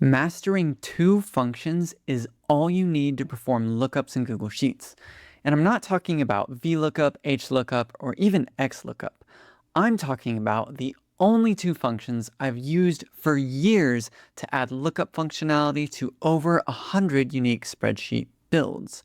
Mastering two functions is all you need to perform lookups in Google Sheets. And I'm not talking about VLOOKUP, HLOOKUP, or even XLOOKUP. I'm talking about the only two functions I've used for years to add lookup functionality to over 100 unique spreadsheet builds.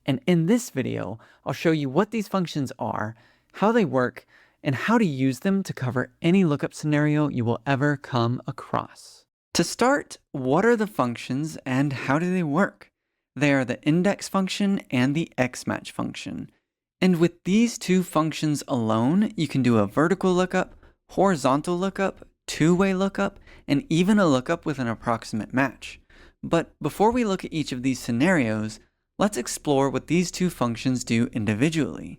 And in this video, I'll show you what these functions are, how they work, and how to use them to cover any lookup scenario you will ever come across. To start, what are the functions and how do they work? They are the index function and the xmatch function. And with these two functions alone, you can do a vertical lookup, horizontal lookup, two-way lookup, and even a lookup with an approximate match. But before we look at each of these scenarios, let's explore what these two functions do individually.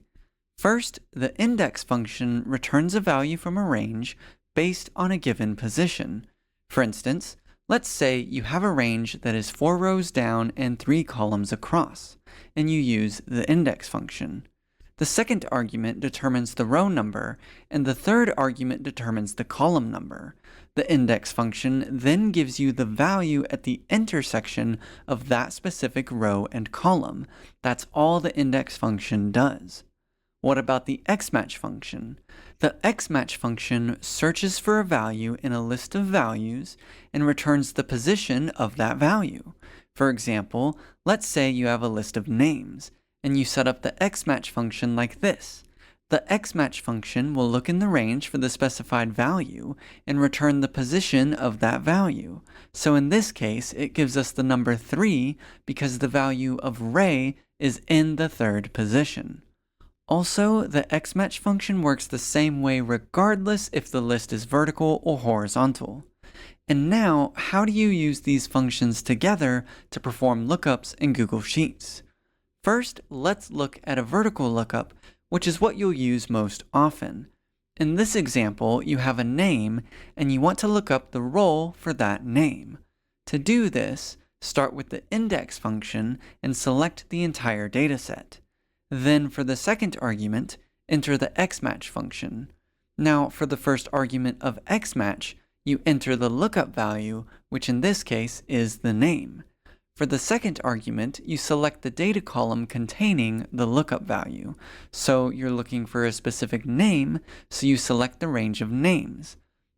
First, the index function returns a value from a range based on a given position. For instance, let's say you have a range that is 4 rows down and 3 columns across, and you use the index function. The second argument determines the row number, and the third argument determines the column number. The index function then gives you the value at the intersection of that specific row and column. That's all the index function does. What about the xmatch function? The xmatch function searches for a value in a list of values and returns the position of that value. For example, let's say you have a list of names, and you set up the xmatch function like this. The xmatch function will look in the range for the specified value and return the position of that value. So in this case, it gives us the number 3 because the value of Ray is in the third position. Also, the xmatch function works the same way regardless if the list is vertical or horizontal. And now, how do you use these functions together to perform lookups in Google Sheets? First, let's look at a vertical lookup, which is what you'll use most often. In this example, you have a name, and you want to look up the role for that name. To do this, start with the index function and select the entire dataset. Then for the second argument, enter the xmatch function. Now for the first argument of xmatch, you enter the lookup value, which in this case is the name. For the second argument, you select the data column containing the lookup value. So you're looking for a specific name, so you select the range of names.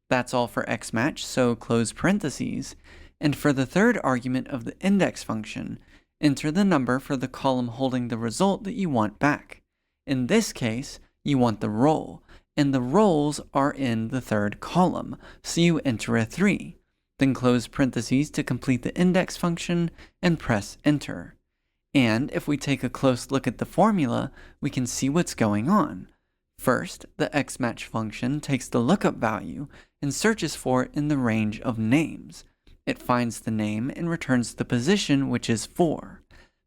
That's all for xmatch, so close parentheses. And for the third argument of the index function, enter the number for the column holding the result that you want back. In this case, you want the role, and the roles are in the third column, so you enter a 3. Then close parentheses to complete the index function and press enter. And if we take a close look at the formula, we can see what's going on. First, the xmatch function takes the lookup value and searches for it in the range of names. It finds the name and returns the position, which is 4.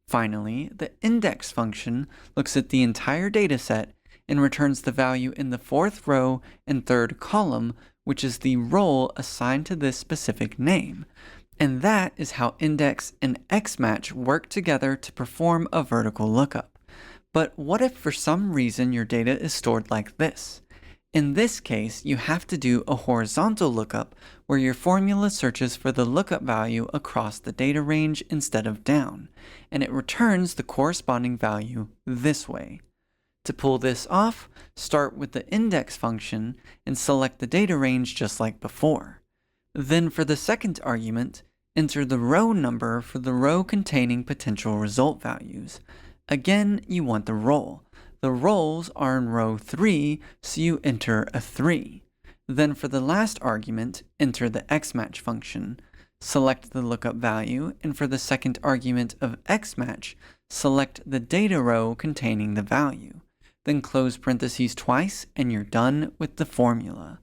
Finally, the index function looks at the entire dataset and returns the value in the 4th row and 3rd column, which is the role assigned to this specific name. And that is how index and xmatch work together to perform a vertical lookup. But what if for some reason your data is stored like this? In this case, you have to do a horizontal lookup where your formula searches for the lookup value across the data range instead of down, and it returns the corresponding value this way. To pull this off, start with the index function and select the data range just like before. Then for the second argument, enter the row number for the row containing potential result values. Again, you want the role. The roles are in row 3, so you enter a 3. Then for the last argument, enter the xmatch function. Select the lookup value, and for the second argument of xmatch, select the data row containing the value. Then close parentheses twice, and you're done with the formula.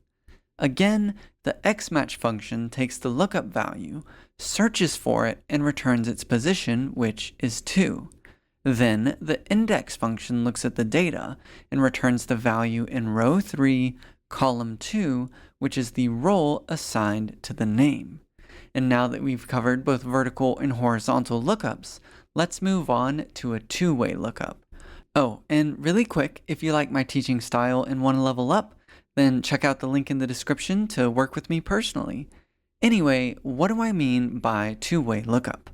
Again, the xmatch function takes the lookup value, searches for it, and returns its position, which is 2. Then, the index function looks at the data and returns the value in row 3, column 2, which is the role assigned to the name. And now that we've covered both vertical and horizontal lookups, let's move on to a two-way lookup. Oh, and really quick, if you like my teaching style and want to level up, then check out the link in the description to work with me personally. Anyway, what do I mean by two-way lookup?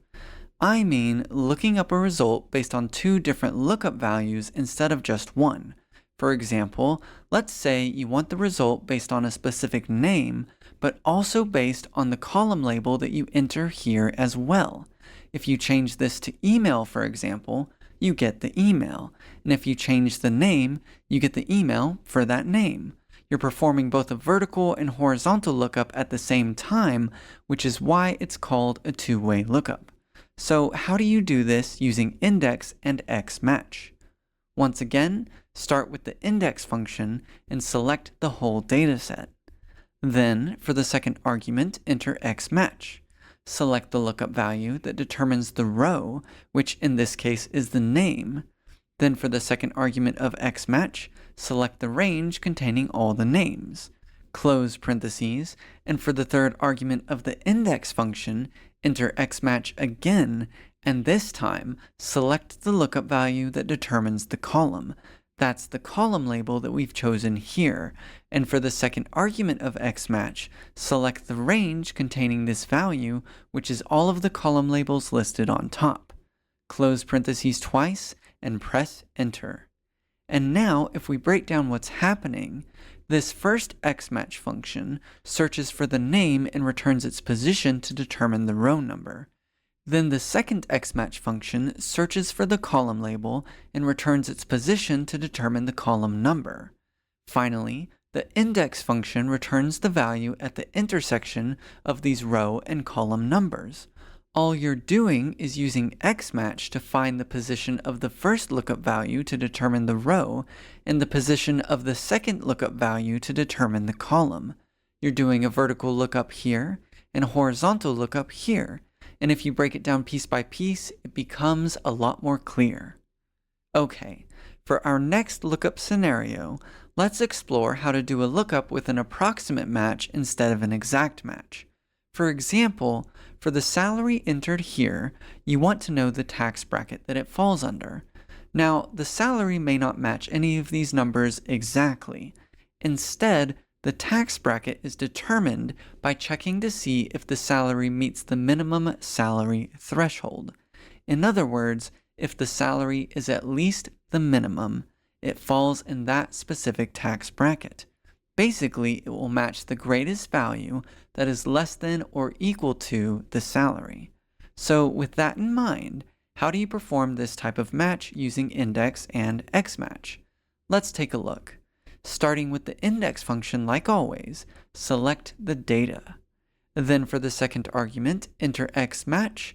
I mean looking up a result based on two different lookup values instead of just one. For example, let's say you want the result based on a specific name, but also based on the column label that you enter here as well. If you change this to email, for example, you get the email. And if you change the name, you get the email for that name. You're performing both a vertical and horizontal lookup at the same time, which is why it's called a two-way lookup. So how do you do this using index and xmatch? Once again, start with the index function and select the whole dataset. Then, for the second argument, enter xmatch. Select the lookup value that determines the row, which in this case is the name. Then for the second argument of xmatch, select the range containing all the names. Close parentheses, and for the third argument of the index function, enter xmatch again, and this time, select the lookup value that determines the column. That's the column label that we've chosen here. And for the second argument of xmatch, select the range containing this value, which is all of the column labels listed on top. Close parentheses twice, and press enter. And now, if we break down what's happening, this first xmatch function searches for the name and returns its position to determine the row number. Then the second xmatch function searches for the column label and returns its position to determine the column number. Finally, the index function returns the value at the intersection of these row and column numbers. All you're doing is using xmatch to find the position of the first lookup value to determine the row, and the position of the second lookup value to determine the column. You're doing a vertical lookup here, and a horizontal lookup here, and if you break it down piece by piece, it becomes a lot more clear. Okay, for our next lookup scenario, let's explore how to do a lookup with an approximate match instead of an exact match. For example, for the salary entered here, you want to know the tax bracket that it falls under. Now, the salary may not match any of these numbers exactly. Instead, the tax bracket is determined by checking to see if the salary meets the minimum salary threshold. In other words, if the salary is at least the minimum, it falls in that specific tax bracket. Basically, it will match the greatest value that is less than or equal to the salary. So with that in mind, how do you perform this type of match using index and xmatch? Let's take a look. Starting with the index function like always, select the data. Then for the second argument, enter xmatch,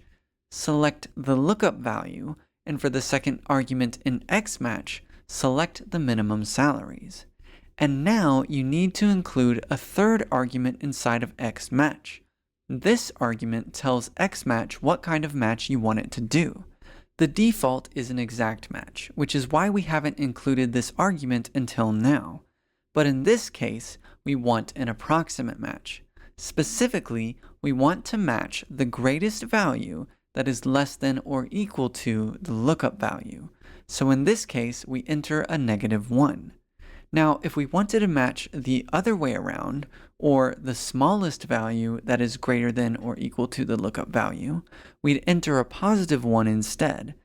select the lookup value, and for the second argument in xmatch, select the minimum salaries. And now you need to include a third argument inside of xmatch. This argument tells xmatch what kind of match you want it to do. The default is an exact match, which is why we haven't included this argument until now. But in this case, we want an approximate match. Specifically, we want to match the greatest value that is less than or equal to the lookup value. So in this case, we enter a -1. Now, if we wanted to match the other way around, or the smallest value that is greater than or equal to the lookup value, we'd enter a +1 instead,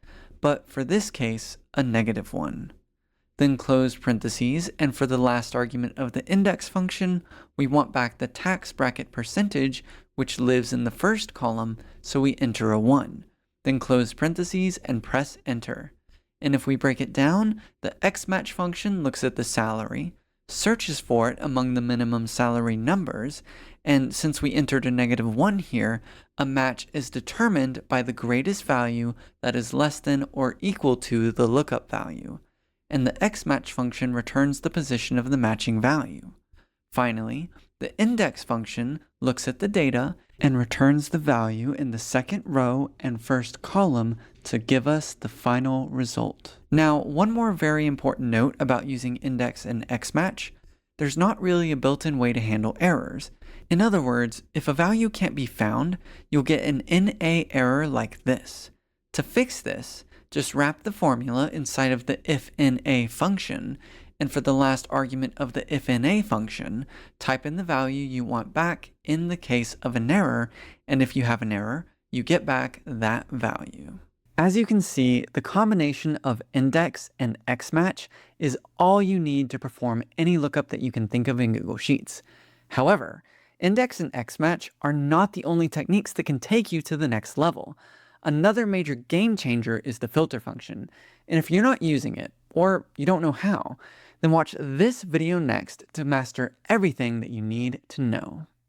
but for this case, a -1. Then close parentheses, and for the last argument of the index function, we want back the tax bracket percentage, which lives in the first column, so we enter a 1. Then close parentheses and press enter. And if we break it down, the xmatch function looks at the salary, searches for it among the minimum salary numbers, and since we entered a -1 here, a match is determined by the greatest value that is less than or equal to the lookup value, and the xmatch function returns the position of the matching value. Finally, the index function looks at the data and returns the value in the second row and first column to give us the final result. Now, one more very important note about using index and xmatch: there's not really a built-in way to handle errors. In other words, if a value can't be found, you'll get an NA error like this. To fix this, just wrap the formula inside of the if NA function, And for the last argument of the if-in-a function, type in the value you want back in the case of an error, and if you have an error, you get back that value. As you can see, the combination of index and xmatch is all you need to perform any lookup that you can think of in Google Sheets. However, index and xmatch are not the only techniques that can take you to the next level. Another major game changer is the filter function, and if you're not using it, or you don't know how, then watch this video next to master everything that you need to know.